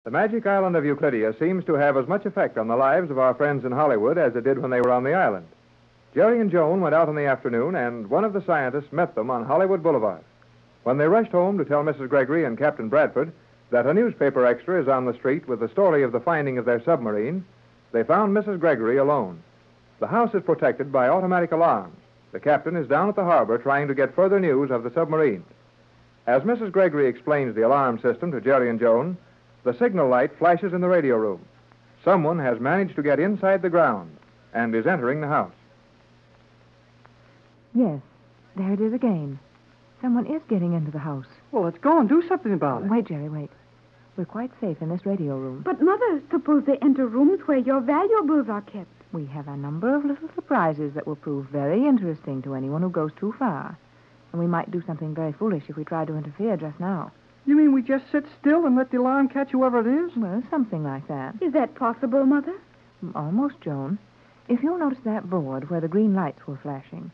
The magic island of Euclidia seems to have as much effect on the lives of our friends in Hollywood as it did when they were on the island. Jerry and Joan went out in the afternoon, and one of the scientists met them on Hollywood Boulevard. When they rushed home to tell Mrs. Gregory and Captain Bradford that a newspaper extra is on the street with the story of the finding of their submarine, they found Mrs. Gregory alone. The house is protected by automatic alarms. The captain is down at the harbor trying to get further news of the submarine. As Mrs. Gregory explains the alarm system to Jerry and Joan, the signal light flashes in the radio room. Someone has managed to get inside the ground and is entering the house. Yes, there it is again. Someone is getting into the house. Well, let's go and do something about it. Wait, Jerry, wait. We're quite safe in this radio room. But, Mother, suppose they enter rooms where your valuables are kept. We have a number of little surprises that will prove very interesting to anyone who goes too far. And we might do something very foolish if we tried to interfere just now. You mean we just sit still and let the alarm catch whoever it is? Well, something like that. Is that possible, Mother? Almost, Joan. If you'll notice that board where the green lights were flashing,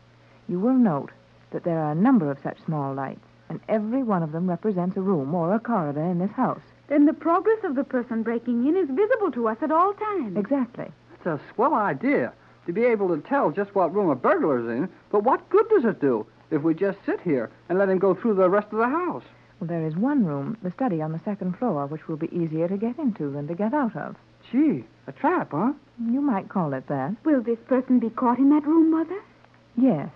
you will note that there are a number of such small lights, and every one of them represents a room or a corridor in this house. Then the progress of the person breaking in is visible to us at all times. Exactly. It's a swell idea to be able to tell just what room a burglar's in, but what good does it do if we just sit here and let him go through the rest of the house? Well, there is one room, the study on the second floor, which will be easier to get into than to get out of. Gee, a trap, huh? You might call it that. Will this person be caught in that room, Mother? Yes.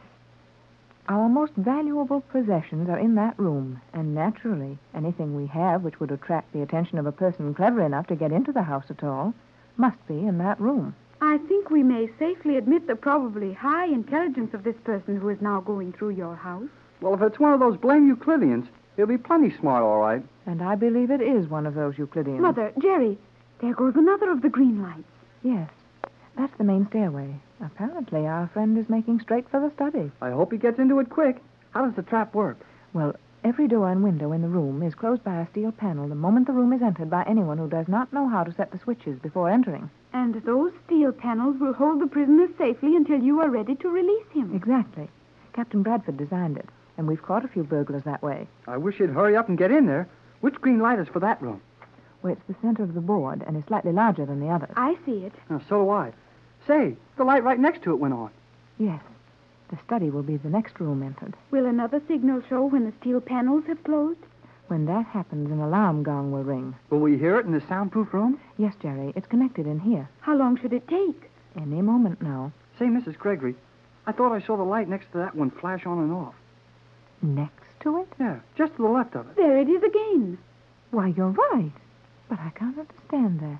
Our most valuable possessions are in that room, and naturally, anything we have which would attract the attention of a person clever enough to get into the house at all must be in that room. I think we may safely admit the probably high intelligence of this person who is now going through your house. Well, if it's one of those blame Euclideans, he'll be plenty smart, all right. And I believe it is one of those Euclideans. Mother, Jerry, there goes another of the green lights. Yes, that's the main stairway. Apparently, our friend is making straight for the study. I hope he gets into it quick. How does the trap work? Well, every door and window in the room is closed by a steel panel the moment the room is entered by anyone who does not know how to set the switches before entering. And those steel panels will hold the prisoner safely until you are ready to release him. Exactly. Captain Bradford designed it, and we've caught a few burglars that way. I wish he'd hurry up and get in there. Which green light is for that room? Well, it's the center of the board and is slightly larger than the others. I see it. Oh, so do I. Say, the light right next to it went on. Yes. The study will be the next room entered. Will another signal show when the steel panels have closed? When that happens, an alarm gong will ring. Will we hear it in the soundproof room? Yes, Jerry. It's connected in here. How long should it take? Any moment now. Say, Mrs. Gregory, I thought I saw the light next to that one flash on and off. Next to it? Yeah, just to the left of it. There it is again. Why, you're right. But I can't understand that.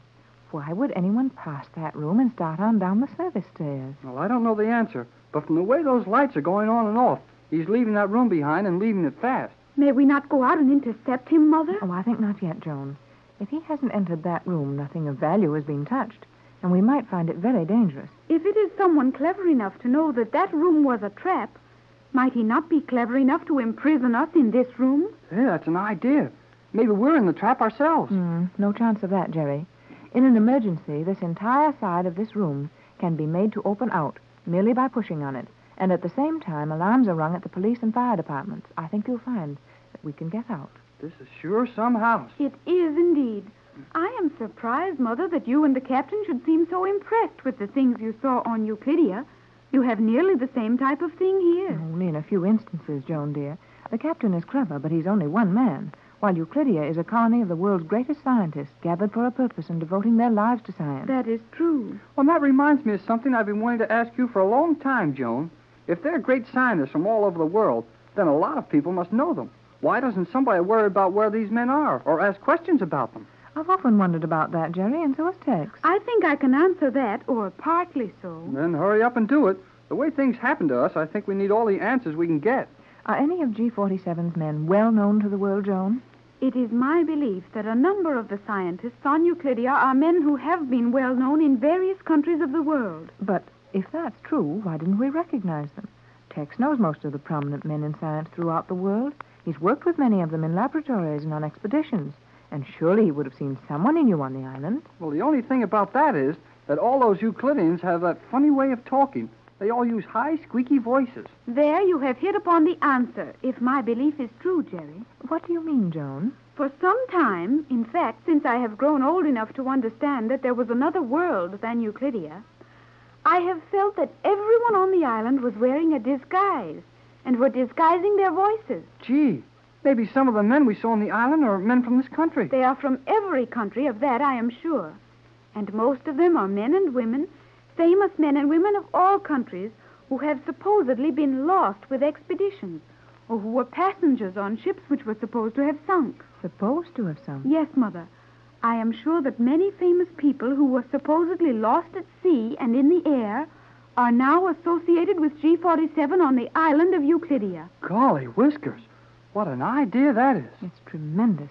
Why would anyone pass that room and start on down the service stairs? Well, I don't know the answer, but from the way those lights are going on and off, he's leaving that room behind and leaving it fast. May we not go out and intercept him, Mother? Oh, I think not yet, Joan. If he hasn't entered that room, nothing of value has been touched, and we might find it very dangerous. If it is someone clever enough to know that that room was a trap, might he not be clever enough to imprison us in this room? Yeah, that's an idea. Maybe we're in the trap ourselves. No chance of that, Jerry. In an emergency, this entire side of this room can be made to open out merely by pushing on it. And at the same time, alarms are rung at the police and fire departments. I think you'll find that we can get out. This is sure some house. It is indeed. I am surprised, Mother, that you and the captain should seem so impressed with the things you saw on Euclidia. You have nearly the same type of thing here. Only in a few instances, Joan, dear. The captain is clever, but he's only one man, while Euclidia is a colony of the world's greatest scientists gathered for a purpose and devoting their lives to science. That is true. Well, that reminds me of something I've been wanting to ask you for a long time, Joan. If they're great scientists from all over the world, then a lot of people must know them. Why doesn't somebody worry about where these men are or ask questions about them? I've often wondered about that, Jerry, and so has Tex. I think I can answer that, or partly so. Then hurry up and do it. The way things happen to us, I think we need all the answers we can get. Are any of G47's men well known to the world, Joan? It is my belief that a number of the scientists on Euclidia are men who have been well known in various countries of the world. But if that's true, why didn't we recognize them? Tex knows most of the prominent men in science throughout the world. He's worked with many of them in laboratories and on expeditions. And surely he would have seen someone he knew on the island. Well, the only thing about that is that all those Euclideans have that funny way of talking. They all use high, squeaky voices. There you have hit upon the answer, if my belief is true, Jerry. What do you mean, Joan? For some time, in fact, since I have grown old enough to understand that there was another world than Euclidia, I have felt that everyone on the island was wearing a disguise and were disguising their voices. Gee, maybe some of the men we saw on the island are men from this country. They are from every country, of that I am sure. And most of them are men and women, famous men and women of all countries, who have supposedly been lost with expeditions, or who were passengers on ships which were supposed to have sunk. Supposed to have sunk? Yes, Mother. I am sure that many famous people who were supposedly lost at sea and in the air are now associated with G47 on the island of Euclidia. Golly whiskers, what an idea that is. It's tremendous.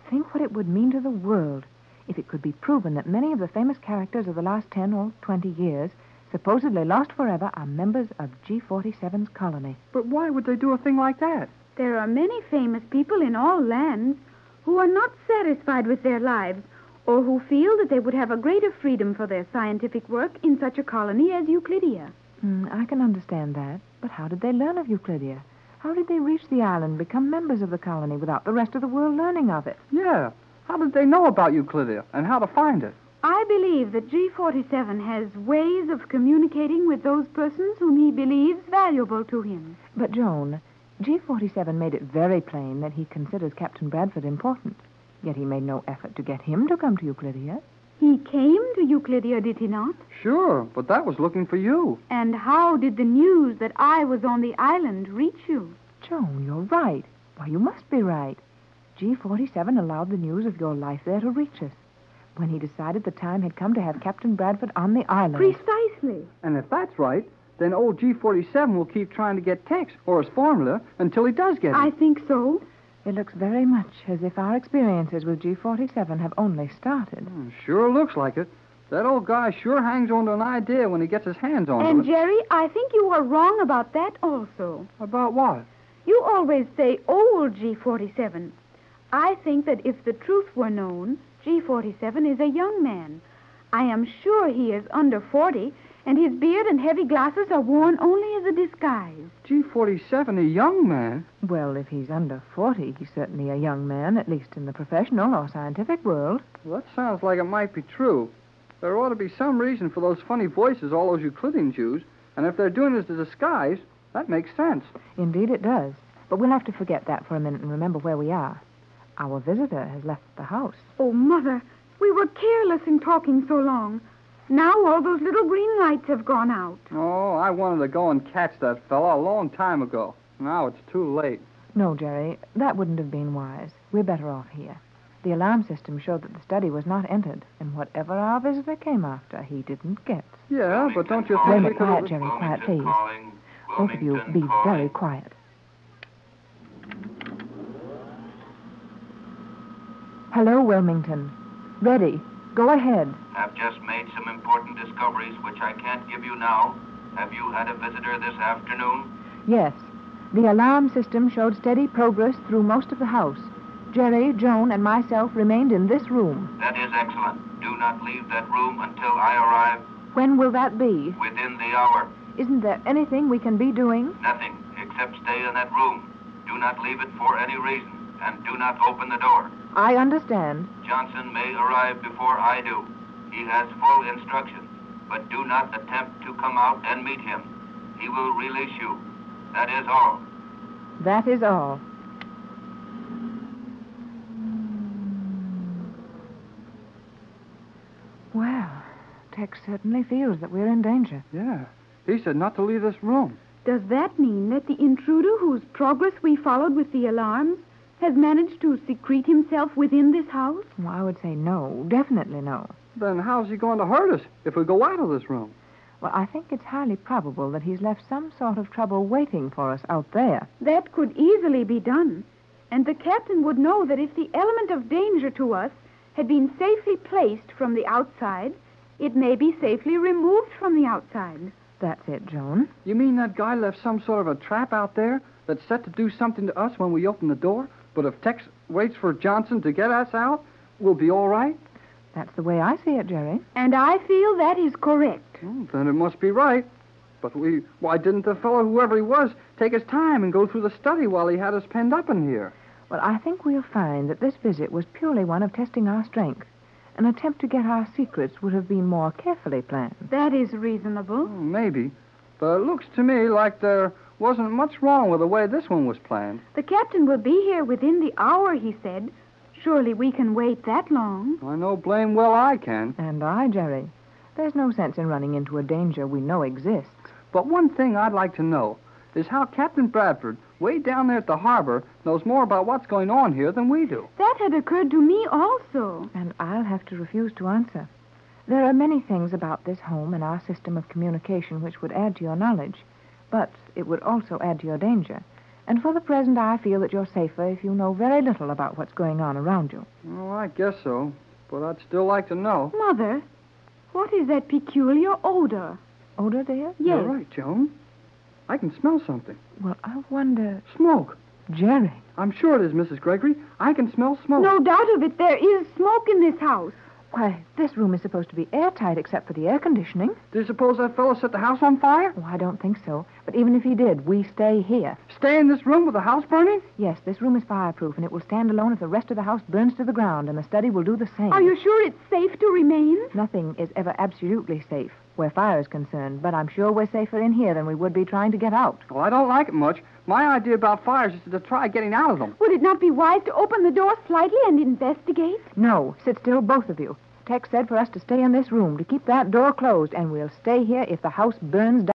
Think what it would mean to the world if it could be proven that many of the famous characters of the last 10 or 20 years, supposedly lost forever, are members of G47's colony. But why would they do a thing like that? There are many famous people in all lands who are not satisfied with their lives, or who feel that they would have a greater freedom for their scientific work in such a colony as Euclidia. I can understand that. But how did they learn of Euclidia? How did they reach the island, become members of the colony without the rest of the world learning of it? Yeah, how did they know about Euclidia and how to find it? I believe that G47 has ways of communicating with those persons whom he believes valuable to him. But, Joan, G47 made it very plain that he considers Captain Bradford important. Yet he made no effort to get him to come to Euclidia. He came to Euclidia, did he not? Sure, but that was looking for you. And how did the news that I was on the island reach you? Joan, you're right. Why, you must be right. G47 allowed the news of your life there to reach us when he decided the time had come to have Captain Bradford on the island. Precisely. And if that's right, then old G47 will keep trying to get Tex or his formula until he does get it. I think so. It looks very much as if our experiences with G47 have only started. Sure looks like it. That old guy sure hangs on to an idea when he gets his hands on it. And, Jerry, I think you are wrong about that also. About what? You always say old G47. I think that if the truth were known, G47 is a young man. I am sure he is under 40, and his beard and heavy glasses are worn only as a disguise. G47, a young man? Well, if he's under 40, he's certainly a young man, at least in the professional or scientific world. Well, that sounds like it might be true. There ought to be some reason for those funny voices all those Euclideans use, and if they're doing it as a disguise, that makes sense. Indeed it does. But we'll have to forget that for a minute and remember where we are. Our visitor has left the house. Oh, Mother, we were careless in talking so long. Now all those little green lights have gone out. Oh, I wanted to go and catch that fella a long time ago. Now it's too late. No, Jerry, that wouldn't have been wise. We're better off here. The alarm system showed that the study was not entered, and whatever our visitor came after, he didn't get. Yeah, but don't you Wait a think we minute, could... quiet, Jerry, quiet, please. Both of you, be very quiet. Hello, Wilmington. Ready. Go ahead. I've just made some important discoveries which I can't give you now. Have you had a visitor this afternoon? Yes. The alarm system showed steady progress through most of the house. Jerry, Joan, and myself remained in this room. That is excellent. Do not leave that room until I arrive. When will that be? Within the hour. Isn't there anything we can be doing? Nothing, except stay in that room. Do not leave it for any reason, and do not open the door. I understand. Johnson may arrive before I do. He has full instructions, but do not attempt to come out and meet him. He will release you. That is all. That is all. Well, Tex certainly feels that we're in danger. Yeah, he said not to leave this room. Does that mean that the intruder whose progress we followed with the alarms has managed to secrete himself within this house? Well, I would say no. Definitely no. Then how's he going to hurt us if we go out of this room? Well, I think it's highly probable that he's left some sort of trouble waiting for us out there. That could easily be done. And the captain would know that if the element of danger to us had been safely placed from the outside, it may be safely removed from the outside. That's it, Joan. You mean that guy left some sort of a trap out there that's set to do something to us when we open the door? But if Tex waits for Johnson to get us out, we'll be all right? That's the way I see it, Jerry. And I feel that is correct. Well, then it must be right. But why didn't the fellow, whoever he was, take his time and go through the study while he had us penned up in here? Well, I think we'll find that this visit was purely one of testing our strength. An attempt to get our secrets would have been more carefully planned. That is reasonable. Maybe. But it looks to me like there wasn't much wrong with the way this one was planned. The captain will be here within the hour, he said. Surely we can wait that long. I know blame well I can. And I, Jerry. There's no sense in running into a danger we know exists. But one thing I'd like to know is how Captain Bradford, way down there at the harbor, knows more about what's going on here than we do. That had occurred to me also. And I'll have to refuse to answer. There are many things about this home and our system of communication which would add to your knowledge, but it would also add to your danger. And for the present, I feel that you're safer if you know very little about what's going on around you. Oh, I guess so. But I'd still like to know. Mother, what is that peculiar odor? Odor, dear? Yes. You're right, Joan. I can smell something. Well, I wonder... Smoke. Jerry. I'm sure it is, Mrs. Gregory. I can smell smoke. No doubt of it. There is smoke in this house. Why, this room is supposed to be airtight except for the air conditioning. Do you suppose that fellow set the house on fire? Oh, I don't think so. But even if he did, we stay here. Stay in this room with the house burning? Yes, this room is fireproof, and it will stand alone if the rest of the house burns to the ground, and the study will do the same. Are you sure it's safe to remain? Nothing is ever absolutely safe where fire is concerned, but I'm sure we're safer in here than we would be trying to get out. Well, I don't like it much. My idea about fires is to try getting out of them. Would it not be wise to open the door slightly and investigate? No, sit still, both of you. Tex said for us to stay in this room, to keep that door closed, and we'll stay here if the house burns down.